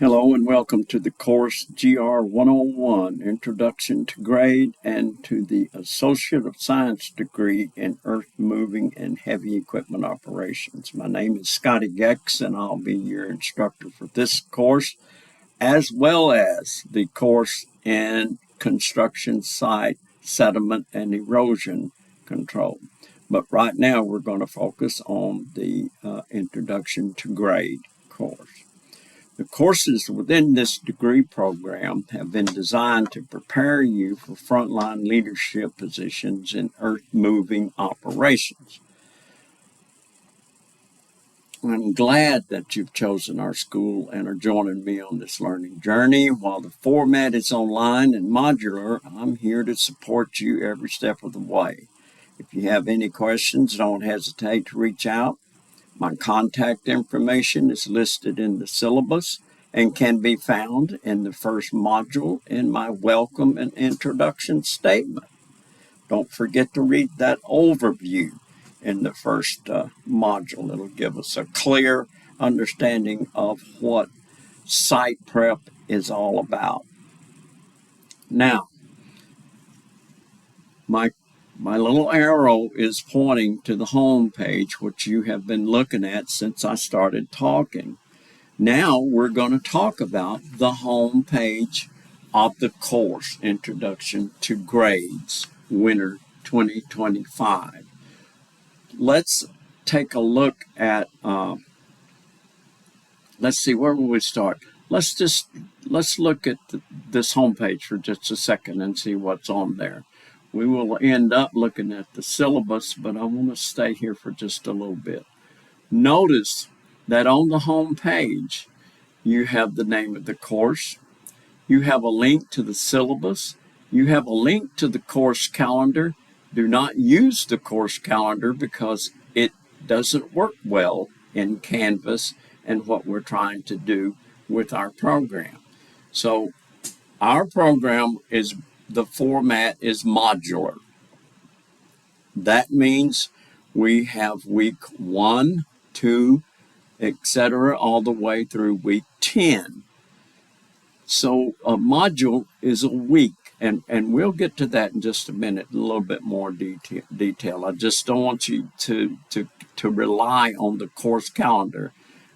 Hello and welcome to the course GR101, Introduction to Grade and to the Associate of Science degree in Earth Moving and Heavy Equipment Operations. My name is Scotty Gex and I'll be your instructor for this course as well as the course in Construction Site Sediment and Erosion Control. But right now we're going to focus on the Introduction to Grade course. The courses within this degree program have been designed to prepare you for frontline leadership positions in earth-moving operations. I'm glad that you've chosen our school and are joining me on this learning journey. While the format is online and modular, I'm here to support you every step of the way. If you have any questions, don't hesitate to reach out. My contact information is listed in the syllabus and can be found in the first module in my welcome and introduction statement. Don't forget to read that overview in the first module. It'll give us a clear understanding of what site prep is all about. Now, my little arrow is pointing to the home page, which you have been looking at since I started talking. Now we're going to talk about the home page of the course, Introduction to Grades, Winter 2025. Let's take a look at, let's see, where will we start? Let's look at this home page for just a second and see what's on there. We will end up looking at the syllabus, but I want to stay here for just a little bit. Notice that on the home page, you have the name of the course, you have a link to the syllabus, you have a link to the course calendar. Do not use the course calendar because it doesn't work well in Canvas and what we're trying to do with our program. So our program is, the format is modular. That means we have week 1, 2, etc., all the way through week 10. So a module is a week, and we'll get to that in just a minute, a little bit more detail. I just don't want you to rely on the course calendar.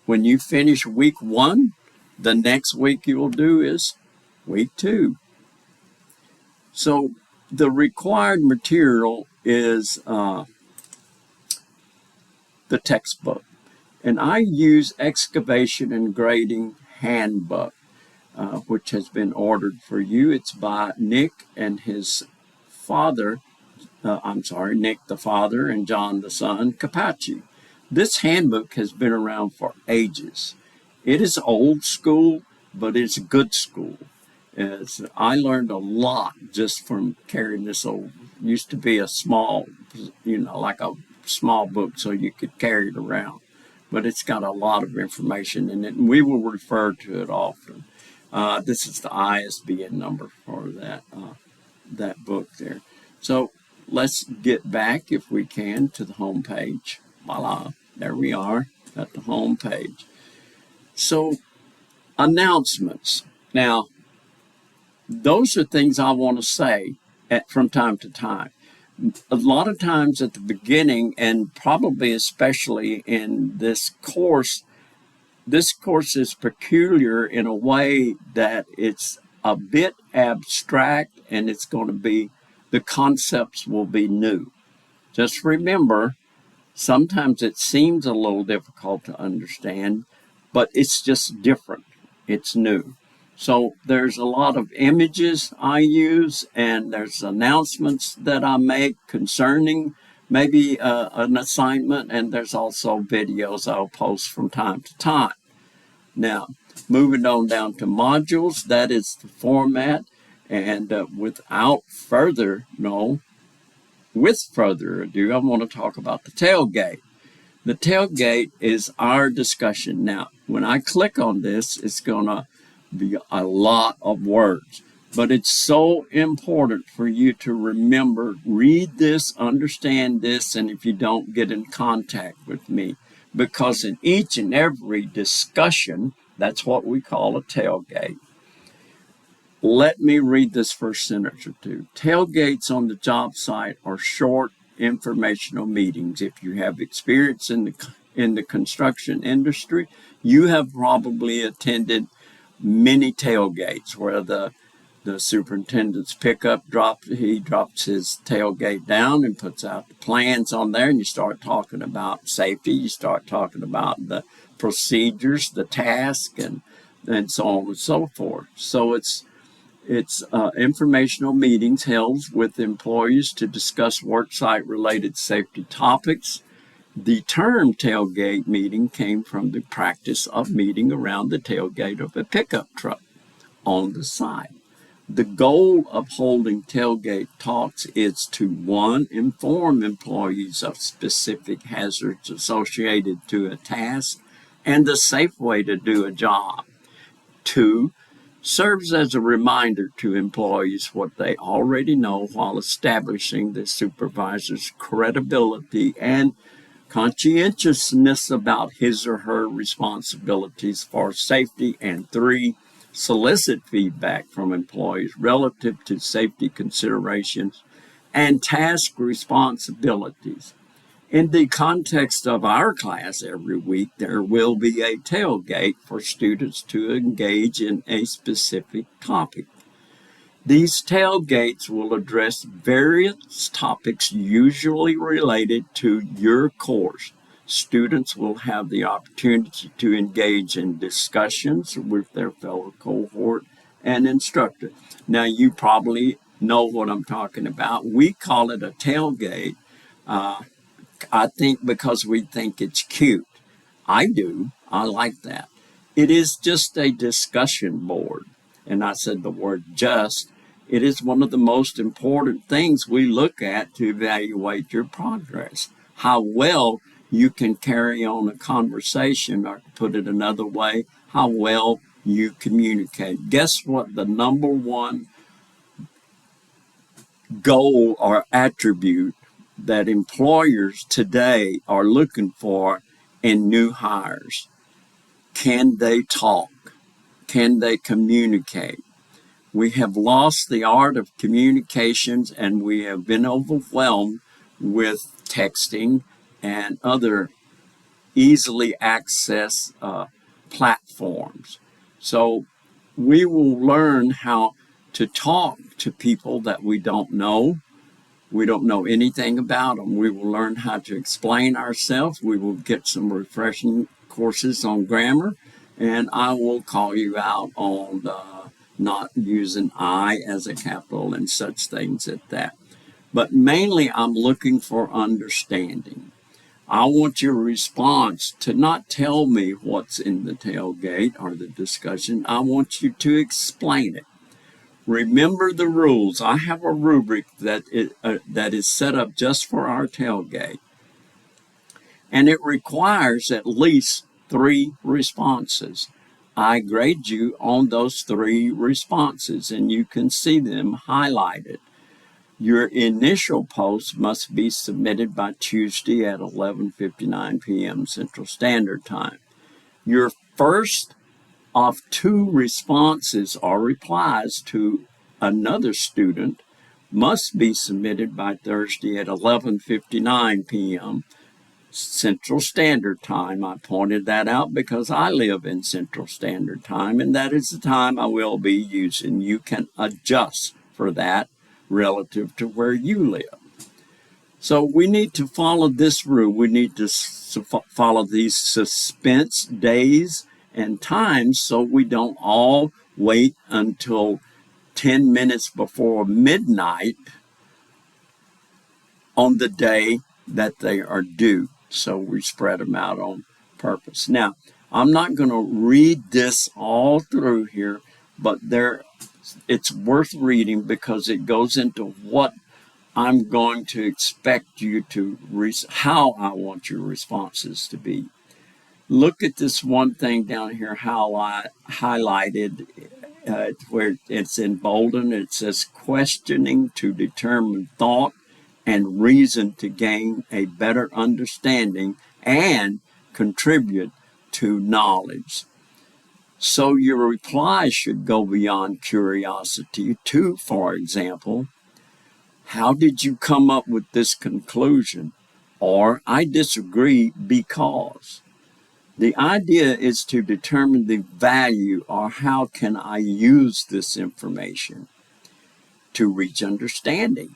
When you finish week 1, the next week you will do is week 2. So the required material is the textbook. And I use Excavation and Grading Handbook, which has been ordered for you. It's by Nick and his father, Nick the father and John the son, Capacci. This handbook has been around for ages. It is old school, but it's good school. I learned a lot just from carrying this old, used to be a small, like a small book so you could carry it around. But it's got a lot of information in it, and we will refer to it often. This is the ISBN number for that book there. So let's get back, if we can, to the home page. Voila, there we are at the home page. So announcements. Now, those are things I want to say from time to time. A lot of times at the beginning, and probably especially in this course is peculiar in a way that it's a bit abstract, and it's going to be, the concepts will be new. Just remember, sometimes it seems a little difficult to understand, but it's just different. It's new. So there's a lot of images I use, and there's announcements that I make concerning maybe an assignment, and there's also videos I'll post from time to time. Now, moving on down to modules, that is the format, and without further ado, I want to talk about the tailgate. The tailgate is our discussion. Now, when I click on this, it's going to be a lot of words, but it's so important for you to remember, read this, understand this, and if you don't, get in contact with me, because in each and every discussion That's what we call a tailgate. Let me read this first sentence or two. Tailgates on the job site are short informational meetings. If you have experience in the construction industry, you have probably attended many tailgates where the superintendent's pickup he drops his tailgate down and puts out the plans on there, and you start talking about safety, you start talking about the procedures, the task, and so on and so forth. So it's informational meetings held with employees to discuss worksite related safety topics. The term tailgate meeting came from the practice of meeting around the tailgate of a pickup truck on the site. The goal of holding tailgate talks is to, one, inform employees of specific hazards associated to a task and the safe way to do a job. Two, serves as a reminder to employees what they already know while establishing the supervisor's credibility and conscientiousness about his or her responsibilities for safety. And three, solicit feedback from employees relative to safety considerations and task responsibilities. In the context of our class every week, there will be a tailgate for students to engage in a specific topic. These tailgates will address various topics usually related to your course. Students will have the opportunity to engage in discussions with their fellow cohort and instructor. Now, you probably know what I'm talking about. We call it a tailgate. I think because we think it's cute. I do. I like that. It is just a discussion board. And I said the word just. It is one of the most important things we look at to evaluate your progress. How well you can carry on a conversation, or to put it another way, how well you communicate. Guess what the number one goal or attribute that employers today are looking for in new hires? Can they talk? Can they communicate? We have lost the art of communications, and we have been overwhelmed with texting and other easily accessed platforms. So we will learn how to talk to people that we don't know. We don't know anything about them. We will learn how to explain ourselves. We will get some refreshing courses on grammar, and I will call you out on not using I as a capital and such things at that. But mainly I'm looking for understanding. I want your response to not tell me what's in the tailgate or the discussion. I want you to explain it. Remember the rules. I have a rubric that is set up just for our tailgate. And it requires at least 3 responses. I grade you on those 3 responses, and you can see them highlighted. Your initial post must be submitted by Tuesday at 11:59 p.m. Central Standard Time. Your first of 2 responses or replies to another student must be submitted by Thursday at 11:59 p.m. Central Standard Time. I pointed that out because I live in Central Standard Time, and that is the time I will be using. You can adjust for that relative to where you live. So we need to follow this rule. We need to follow these suspense days and times so we don't all wait until 10 minutes before midnight on the day that they are due. So we spread them out on purpose. Now, I'm not going to read this all through here, but it's worth reading because it goes into what I'm going to expect you to, how I want your responses to be. Look at this one thing down here highlighted where it's emboldened. It says questioning to determine thought and reason to gain a better understanding and contribute to knowledge. So your reply should go beyond curiosity to, for example, how did you come up with this conclusion? Or I disagree because. The idea is to determine the value or how can I use this information to reach understanding.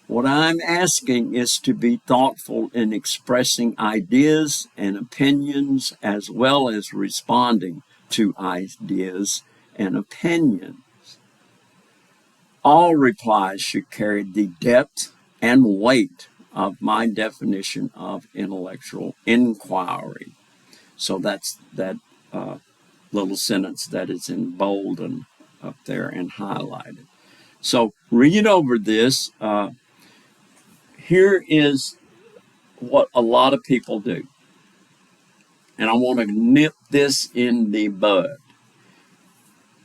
What I'm asking is to be thoughtful in expressing ideas and opinions as well as responding to ideas and opinions. All replies should carry the depth and weight of my definition of intellectual inquiry. So that's that little sentence that is in bold and up there and highlighted. So read over this. Here is what a lot of people do. And I want to nip this in the bud.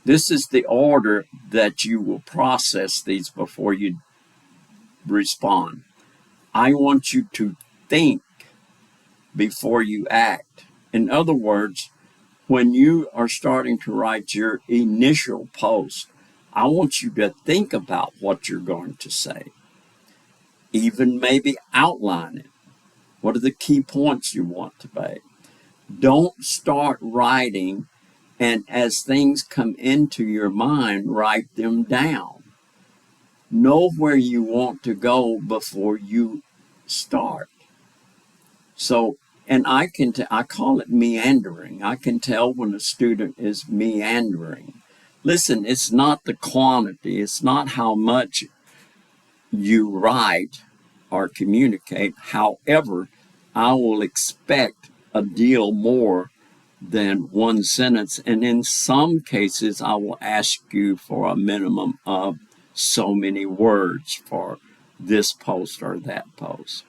This is the order that you will process these before you respond. I want you to think before you act. In other words, when you are starting to write your initial post, I want you to think about what you're going to say. Even maybe outline it. What are the key points you want to make? Don't start writing, and as things come into your mind, write them down. Know where you want to go before you start. So, and I call it meandering. I can tell when a student is meandering. Listen, it's not the quantity, it's not how much you write or communicate. However, I will expect a deal more than one sentence. And in some cases, I will ask you for a minimum of so many words for this post or that post.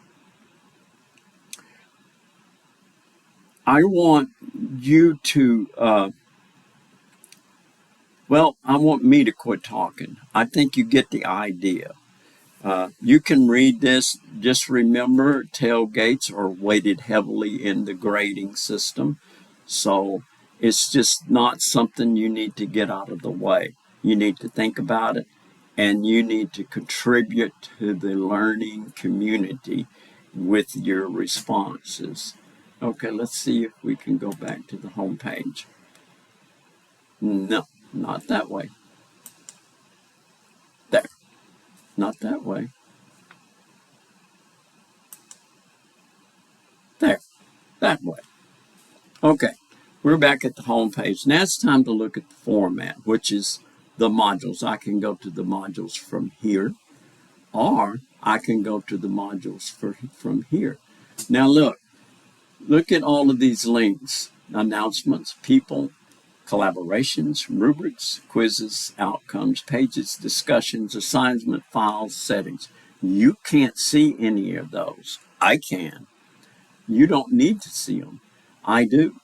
I want you to, I want me to quit talking. I think you get the idea. You can read this. Just remember, tailgates are weighted heavily in the grading system. So it's just not something you need to get out of the way. You need to think about it, and you need to contribute to the learning community with your responses. Okay, let's see if we can go back to the home page. No, not that way. There, not that way. There, that way. Okay, we're back at the home page. Now it's time to look at the format, which is the modules. I can go to the modules from here, or I can go to the modules from here. Now look at all of these links: announcements, people, collaborations, rubrics, quizzes, outcomes, pages, discussions, assignment, files, settings. You can't see any of those. I can. You don't need to see them. I do.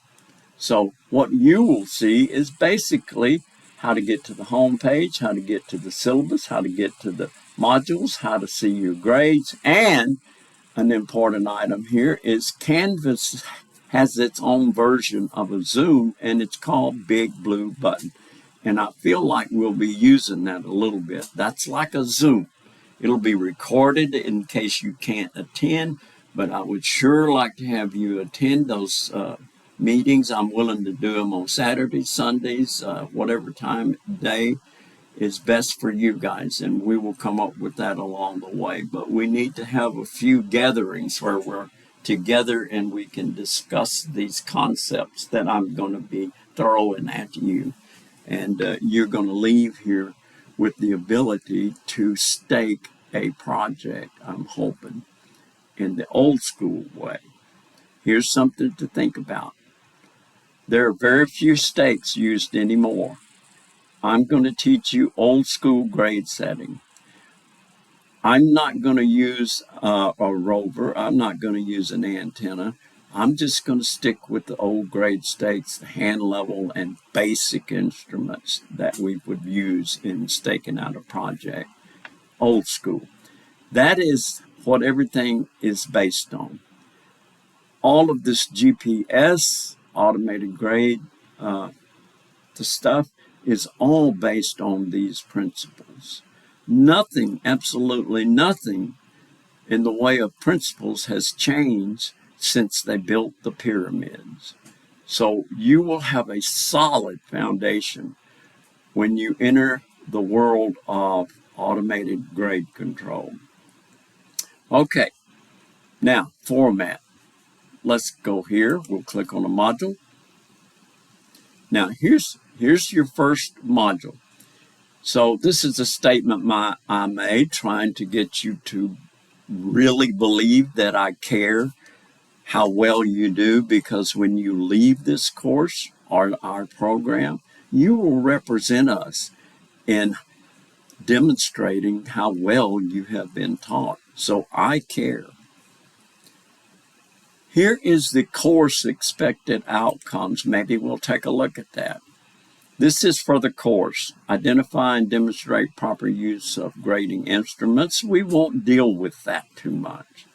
So what you will see is basically how to get to the home page, how to get to the syllabus, how to get to the modules, how to see your grades, and an important item here is Canvas has its own version of a Zoom, and it's called Big Blue Button. And I feel like we'll be using that a little bit. That's like a Zoom. It'll be recorded in case you can't attend, but I would sure like to have you attend those meetings. I'm willing to do them on Saturdays, Sundays, whatever time of day is best for you guys, and we will come up with that along the way. But we need to have a few gatherings where we're together and we can discuss these concepts that I'm going to be throwing at you. And you're going to leave here with the ability to stake a project, I'm hoping, in the old school way. Here's something to think about. There are very few stakes used anymore. I'm going to teach you old school grade setting. I'm not going to use a rover. I'm not going to use an antenna. I'm just going to stick with the old grade stakes, the hand level, and basic instruments that we would use in staking out a project. Old school. That is what everything is based on. All of this GPS, automated grade, the stuff is all based on these principles. Nothing, absolutely nothing in the way of principles has changed since they built the pyramids. So you will have a solid foundation when you enter the world of automated grade control. Okay, now format. Let's go here. We'll click on a module. Now here's your first module. So this is a statement I made trying to get you to really believe that I care how well you do, because when you leave this course or our program, you will represent us in demonstrating how well you have been taught. So I care. Here is the course expected outcomes. Maybe we'll take a look at that. This is for the course. Identify and demonstrate proper use of grading instruments. We won't deal with that too much.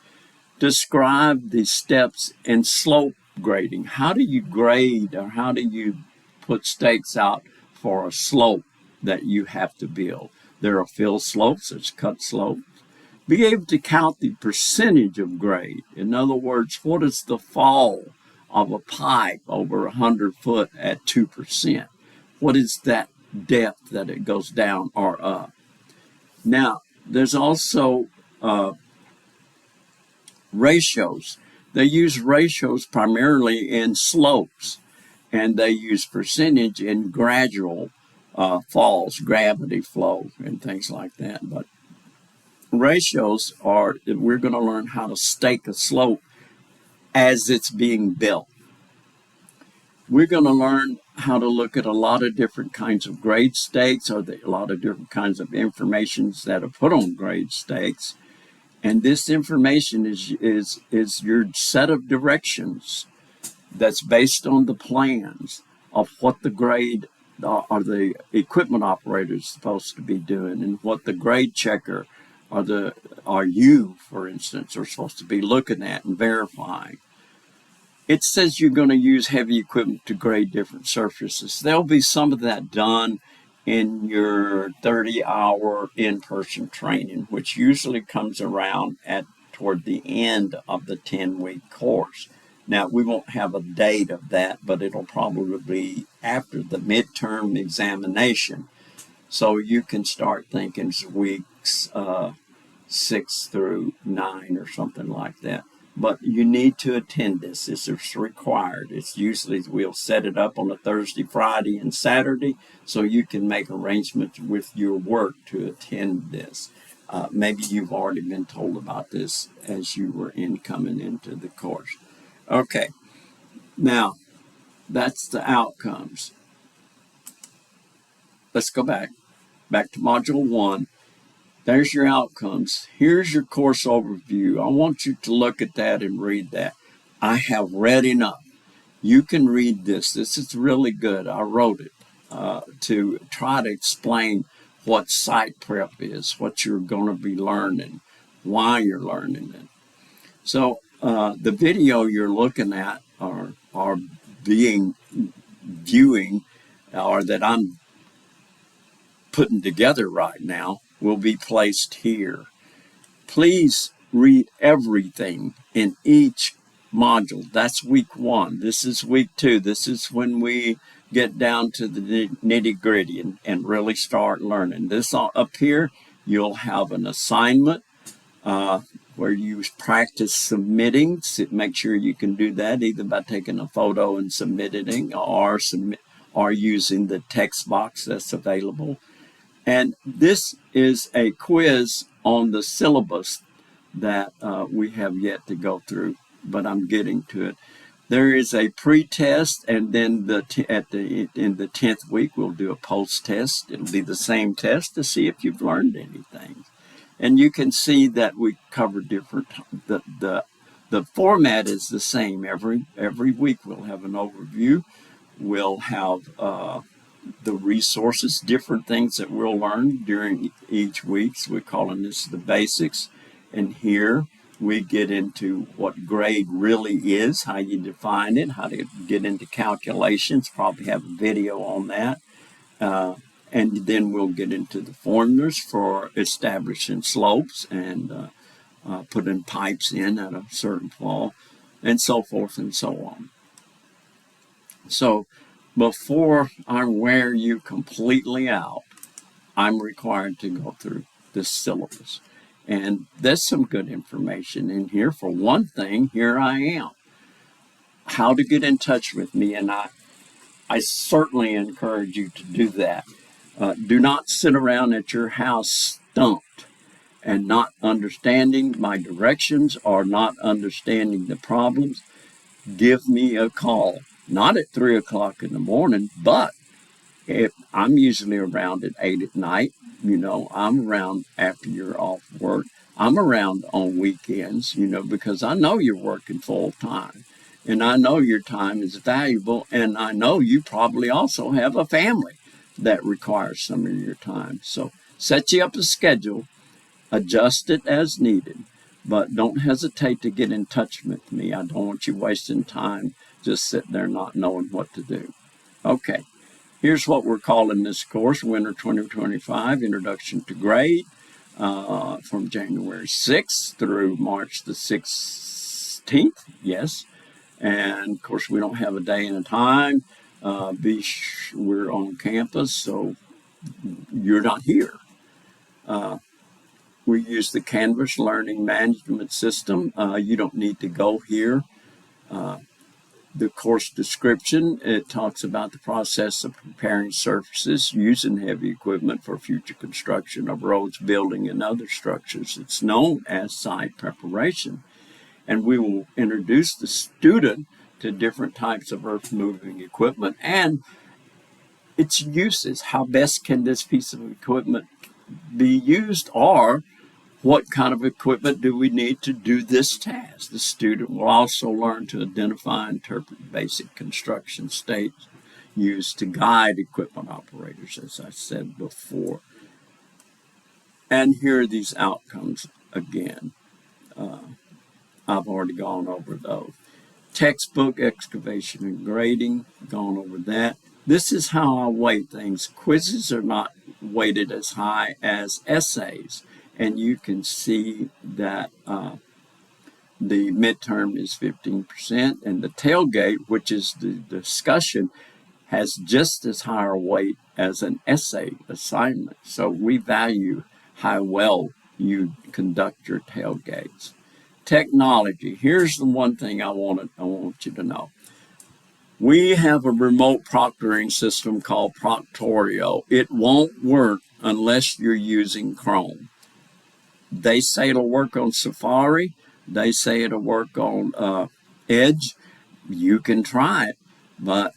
Describe the steps in slope grading. How do you grade, or how do you put stakes out for a slope that you have to build? There are fill slopes, there's cut slopes. Be able to count the percentage of grade. In other words, what is the fall of a pipe over 100 foot at 2%? What is that depth that it goes down or up? Now, there's also ratios. They use ratios primarily in slopes, and they use percentage in gradual falls, gravity flow, and things like that. But ratios are, we're going to learn how to stake a slope as it's being built. We're going to learn how to look at a lot of different kinds of grade stakes, or a lot of different kinds of information that are put on grade stakes. And this information is your set of directions that's based on the plans of what the grade or the equipment operator is supposed to be doing, and what the grade checker or you, for instance, are supposed to be looking at and verifying. It says you're going to use heavy equipment to grade different surfaces. There'll be some of that done in your 30-hour in-person training, which usually comes around toward the end of the 10-week course. Now, we won't have a date of that, but it'll probably be after the midterm examination. So you can start thinking weeks 6 through 9 or something like that. But you need to attend this. This is required. It's usually, we'll set it up on a Thursday, Friday, and Saturday, so you can make arrangements with your work to attend this. Maybe you've already been told about this as you were coming into the course. Okay, now that's the outcomes. Let's go back to Module 1. There's your outcomes. Here's your course overview. I want you to look at that and read that. I have read enough. You can read this. This is really good. I wrote it to try to explain what site prep is, what you're going to be learning, why you're learning it. So the video you're looking at or viewing, or that I'm putting together right now, will be placed here. Please read everything in each module. That's week 1. This is week 2. This is when we get down to the nitty-gritty and really start learning. This up here, you'll have an assignment where you practice submitting. Make sure you can do that either by taking a photo and submitting, or using the text box that's available. And this is a quiz on the syllabus that we have yet to go through, but I'm getting to it. There is a pre-test, and then in the 10th week, we'll do a post-test. It'll be the same test to see if you've learned anything. And you can see that we cover different, the format is the same. Every week we'll have an overview. We'll have the resources, different things that we'll learn during each week. So we're calling this the basics. And here we get into what grade really is, how you define it, how to get into calculations. Probably have a video on that. And then we'll get into the formulas for establishing slopes and putting pipes in at a certain fall, and so forth and so on. So before I wear you completely out, I'm required to go through this syllabus. And there's some good information in here. For one thing, here I am. How to get in touch with me, and I certainly encourage you to do that. Do not sit around at your house stumped and not understanding my directions or not understanding the problems. Give me a call. Not at 3 o'clock in the morning, but if I'm usually around at 8 at night. I'm around after you're off work. I'm around on weekends, because I know you're working full time. And I know your time is valuable. And I know you probably also have a family that requires some of your time. So set you up a schedule, adjust it as needed. But don't hesitate to get in touch with me. I don't want you wasting time just sitting there not knowing what to do. Okay. Here's what we're calling this course, Winter 2025, Introduction to Grade, from January 6th through March the 16th, yes. And, of course, we don't have a day and a time. We're on campus, so you're not here. We use the Canvas Learning Management System. You don't need to go here. The course description, it talks about the process of preparing surfaces using heavy equipment for future construction of roads, building, and other structures. It's known as site preparation. And we will introduce the student to different types of earth-moving equipment and its uses. How best can this piece of equipment be used, or what kind of equipment do we need to do this task? The student will also learn to identify and interpret basic construction states used to guide equipment operators, as I said before. And here are these outcomes again. I've already gone over those. Textbook, excavation, and grading, gone over that. This is how I weight things. Quizzes are not weighted as high as essays. And you can see that the midterm is 15%, and the tailgate, which is the discussion, has just as high a weight as an essay assignment. So we value how well you conduct your tailgates. Technology. Here's the one thing I want you to know. We have a remote proctoring system called Proctorio. It won't work unless you're using Chrome. They say it'll work on Safari. They say it'll work on Edge. You can try it, but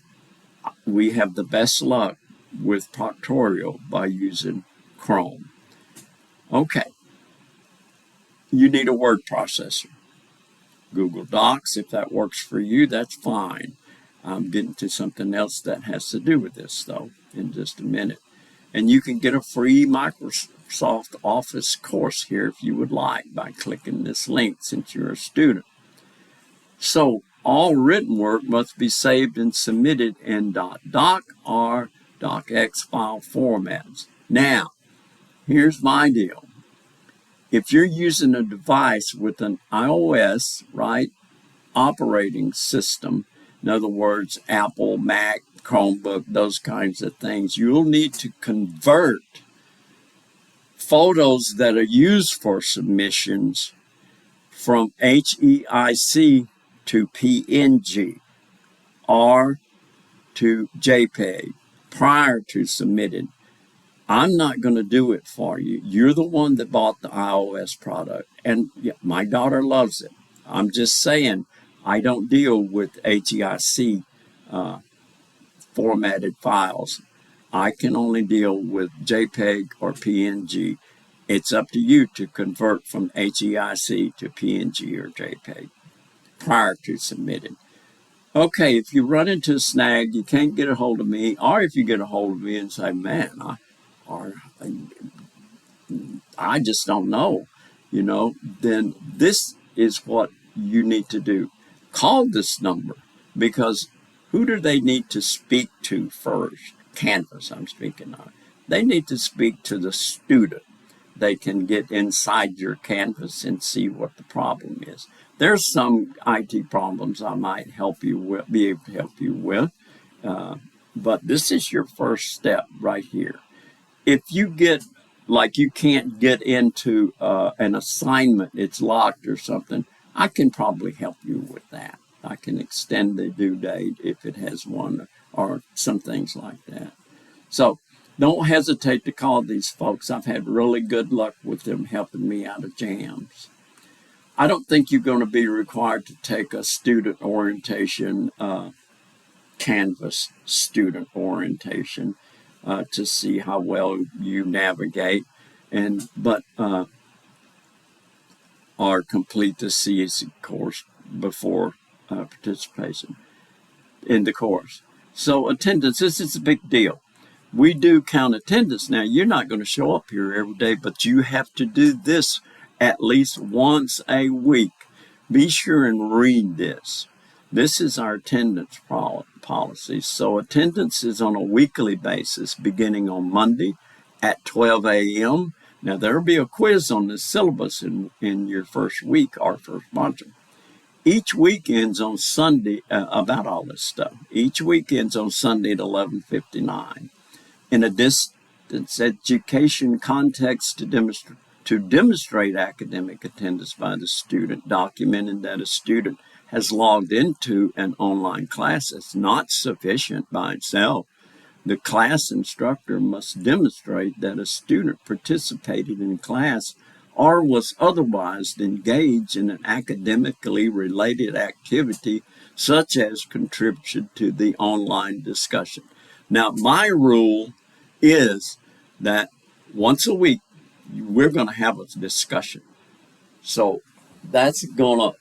we have the best luck with Proctorio by using Chrome. Okay. You need a word processor. Google Docs, if that works for you, that's fine. I'm getting to something else that has to do with this, though, in just a minute. And you can get a free Microsoft Office course here if you would like by clicking this link since you're a student. So all written work must be saved and submitted in .doc or .docx file formats. Now, here's my deal. If you're using a device with an iOS, operating system, in other words, Apple, Mac, Chromebook, those kinds of things, you'll need to convert photos that are used for submissions from HEIC to PNG or to JPEG prior to submitting. I'm not going to do it for you. You're the one that bought the iOS product, and my daughter loves it. I'm just saying I don't deal with HEIC formatted files. I can only deal with JPEG or PNG. It's up to you to convert from HEIC to PNG or JPEG prior to submitting. Okay, if you run into a snag, you can't get a hold of me, or if you get a hold of me and say, man, I just don't know, then this is what you need to do. Call this number, because who do they need to speak to first? Canvas, I'm speaking of. They need to speak to the student. They can get inside your Canvas and see what the problem is. There's some IT problems I might help you with, be able to help you with, but this is your first step right here. If you get, like, you can't get into an assignment, it's locked or something, I can probably help you with that. I can extend the due date if it has one, or some things like that. So don't hesitate to call these folks. I've had really good luck with them helping me out of jams. I don't think you're going to be required to take a student orientation, Canvas student orientation, to see how well you navigate, or complete the CSE course before participation in the course. So attendance, this is a big deal. We do count attendance. Now, you're not going to show up here every day, but you have to do this at least once a week. Be sure and read this. This is our attendance policy. So attendance is on a weekly basis beginning on Monday at 12 a.m. Now, there will be a quiz on the syllabus in your first week, our first module. Each week ends on Sunday, about all this stuff. Each week ends on Sunday at 11:59. In a distance education context, to demonstrate academic attendance by the student, documenting that a student has logged into an online class is not sufficient by itself. The class instructor must demonstrate that a student participated in class or was otherwise engaged in an academically related activity, such as contribution to the online discussion. Now, my rule is that once a week, we're going to have a discussion. So that's going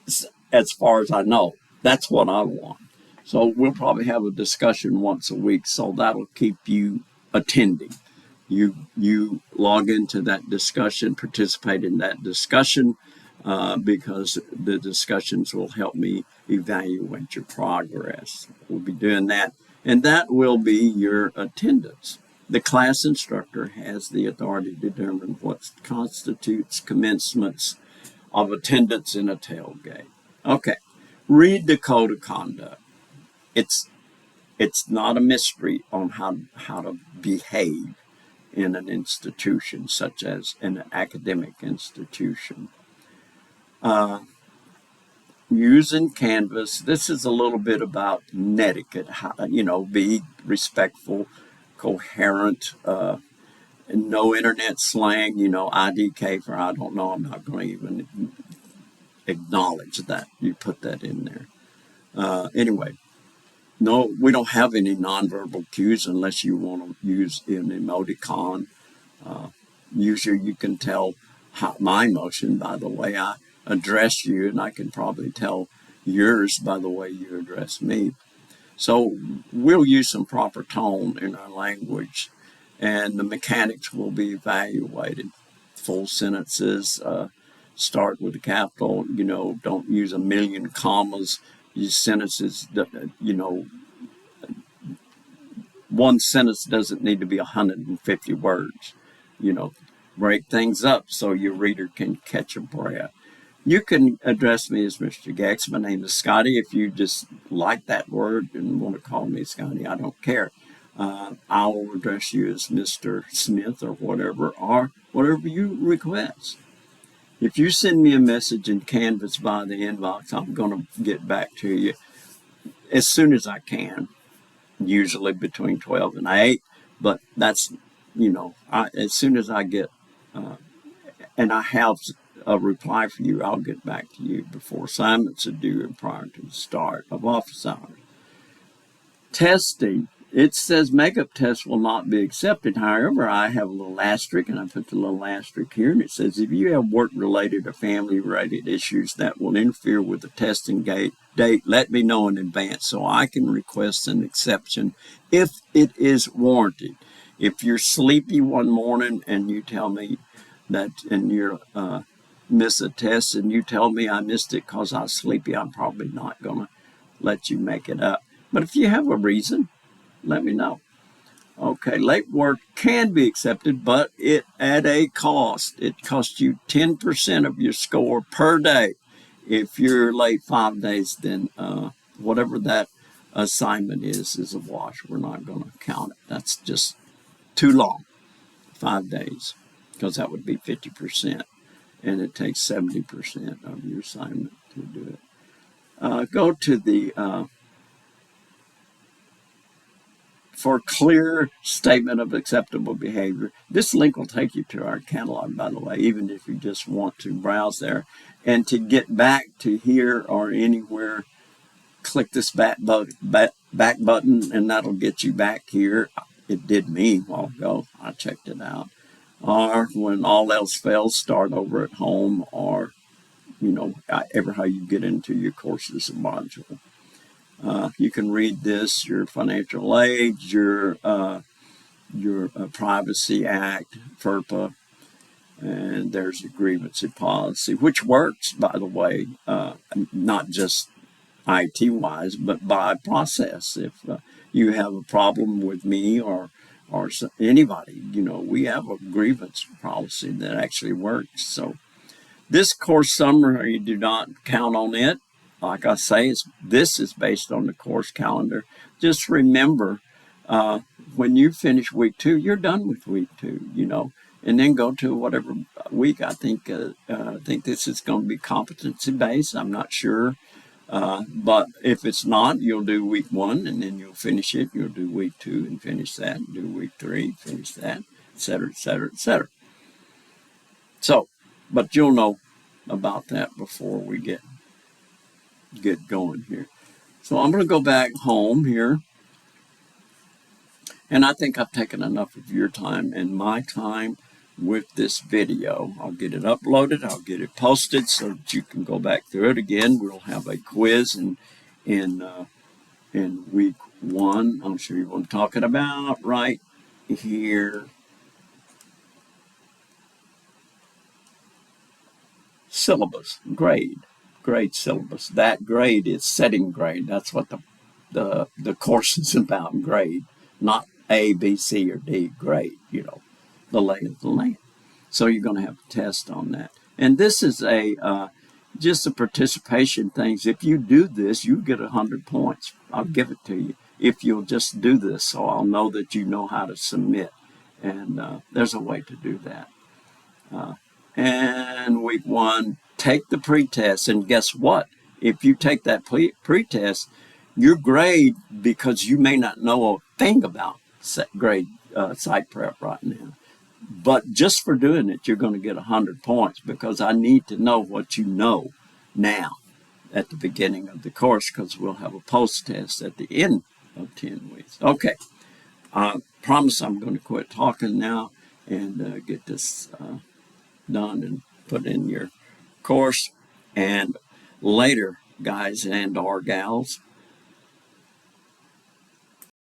to, as far as I know, that's what I want. So we'll probably have a discussion once a week, so that'll keep you attending. You log into that discussion, participate in that discussion, because the discussions will help me evaluate your progress. We'll be doing that, and that will be your attendance. The class instructor has the authority to determine what constitutes commencements of attendance in a tailgate. Okay, read the code of conduct. It's not a mystery on how to behave in an institution, such as in an academic institution. Using Canvas, this is a little bit about netiquette, be respectful, coherent, no internet slang, IDK for I don't know, I'm not going to even acknowledge that. You put that in there. Anyway, no, we don't have any nonverbal cues unless you want to use an emoticon. Usually you can tell my emotion by the way I address you, and I can probably tell yours by the way you address me. So we'll use some proper tone in our language, and the mechanics will be evaluated. Full sentences, start with a capital, don't use a million commas. Use sentences, one sentence doesn't need to be 150 words. Break things up so your reader can catch a breath. You can address me as Mr. Gex. My name is Scotty. If you just like that word and want to call me Scotty, I don't care. I will address you as Mr. Smith or whatever you request. If you send me a message in Canvas by the inbox, I'm going to get back to you as soon as I can, usually between 12 and 8. But that's, as soon as I get, and I have a reply for you, I'll get back to you before assignments are due and prior to the start of office hours. Testing. It says makeup tests will not be accepted. However, I have a little asterisk, and I put the little asterisk here, and it says if you have work-related or family-related issues that will interfere with the testing date, let me know in advance so I can request an exception if it is warranted. If you're sleepy one morning and you tell me that, and you're miss a test and you tell me I missed it because I was sleepy, I'm probably not going to let you make it up. But if you have a reason, let me know. Okay, late work can be accepted, but it at a cost. It costs you 10% of your score per day. If you're late 5 days, then whatever that assignment is a wash. We're not going to count it. That's just too long, 5 days, because that would be 50%, and it takes 70% of your assignment to do it. Go to the for clear statement of acceptable behavior. This link will take you to our catalog, by the way, even if you just want to browse there. And to get back to here or anywhere, click this back button, and that'll get you back here. It did me a while ago. I checked it out. Or when all else fails, start over at home, or, ever how you get into your courses and module. You can read this, your financial aid, your Privacy Act, FERPA, and there's a grievance policy, which works, by the way, not just IT-wise, but by process. If you have a problem with me or anybody, we have a grievance policy that actually works. So this course summary, do not count on it. Like I say, this is based on the course calendar. Just remember, when you finish week 2, you're done with week 2, and then go to whatever week. I think this is going to be competency based. I'm not sure. But if it's not, you'll do week 1 and then you'll finish it. You'll do week 2 and finish that. Do week 3, finish that, et cetera, et cetera, et cetera. So, but you'll know about that before we get going here. So I'm going to go back home here. And I think I've taken enough of your time and my time with this video. I'll get it uploaded. I'll get it posted so that you can go back through it again. We'll have a quiz in week 1. I'm sure you want talking about right here. Syllabus, grade syllabus. That grade is setting grade. That's what the course is about, grade, not A, B, C, or D, grade, the lay of the land. So you're going to have a test on that. And this is just a participation thing. If you do this, you get 100 points. I'll give it to you if you'll just do this, so I'll know that you know how to submit. And there's a way to do that. And week 1, take the pretest. And guess what? If you take that pretest, your grade, because you may not know a thing about grade psych prep right now, but just for doing it, you're going to get 100 points, because I need to know what you know now at the beginning of the course, because we'll have a post test at the end of 10 weeks. Okay, I promise I'm going to quit talking now and get this done and put in your course. And later, guys and or gals,